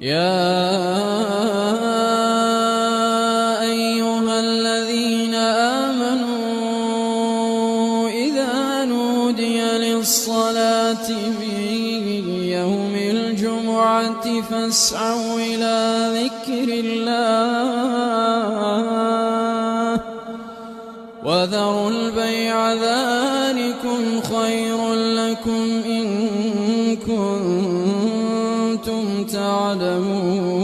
يا أيها الذين آمنوا إذا نودي للصلاة من يوم الجمعة فاسعوا إلى ذكر الله وذروا البيع ذلكم خير لكم إن كنتم تعلمون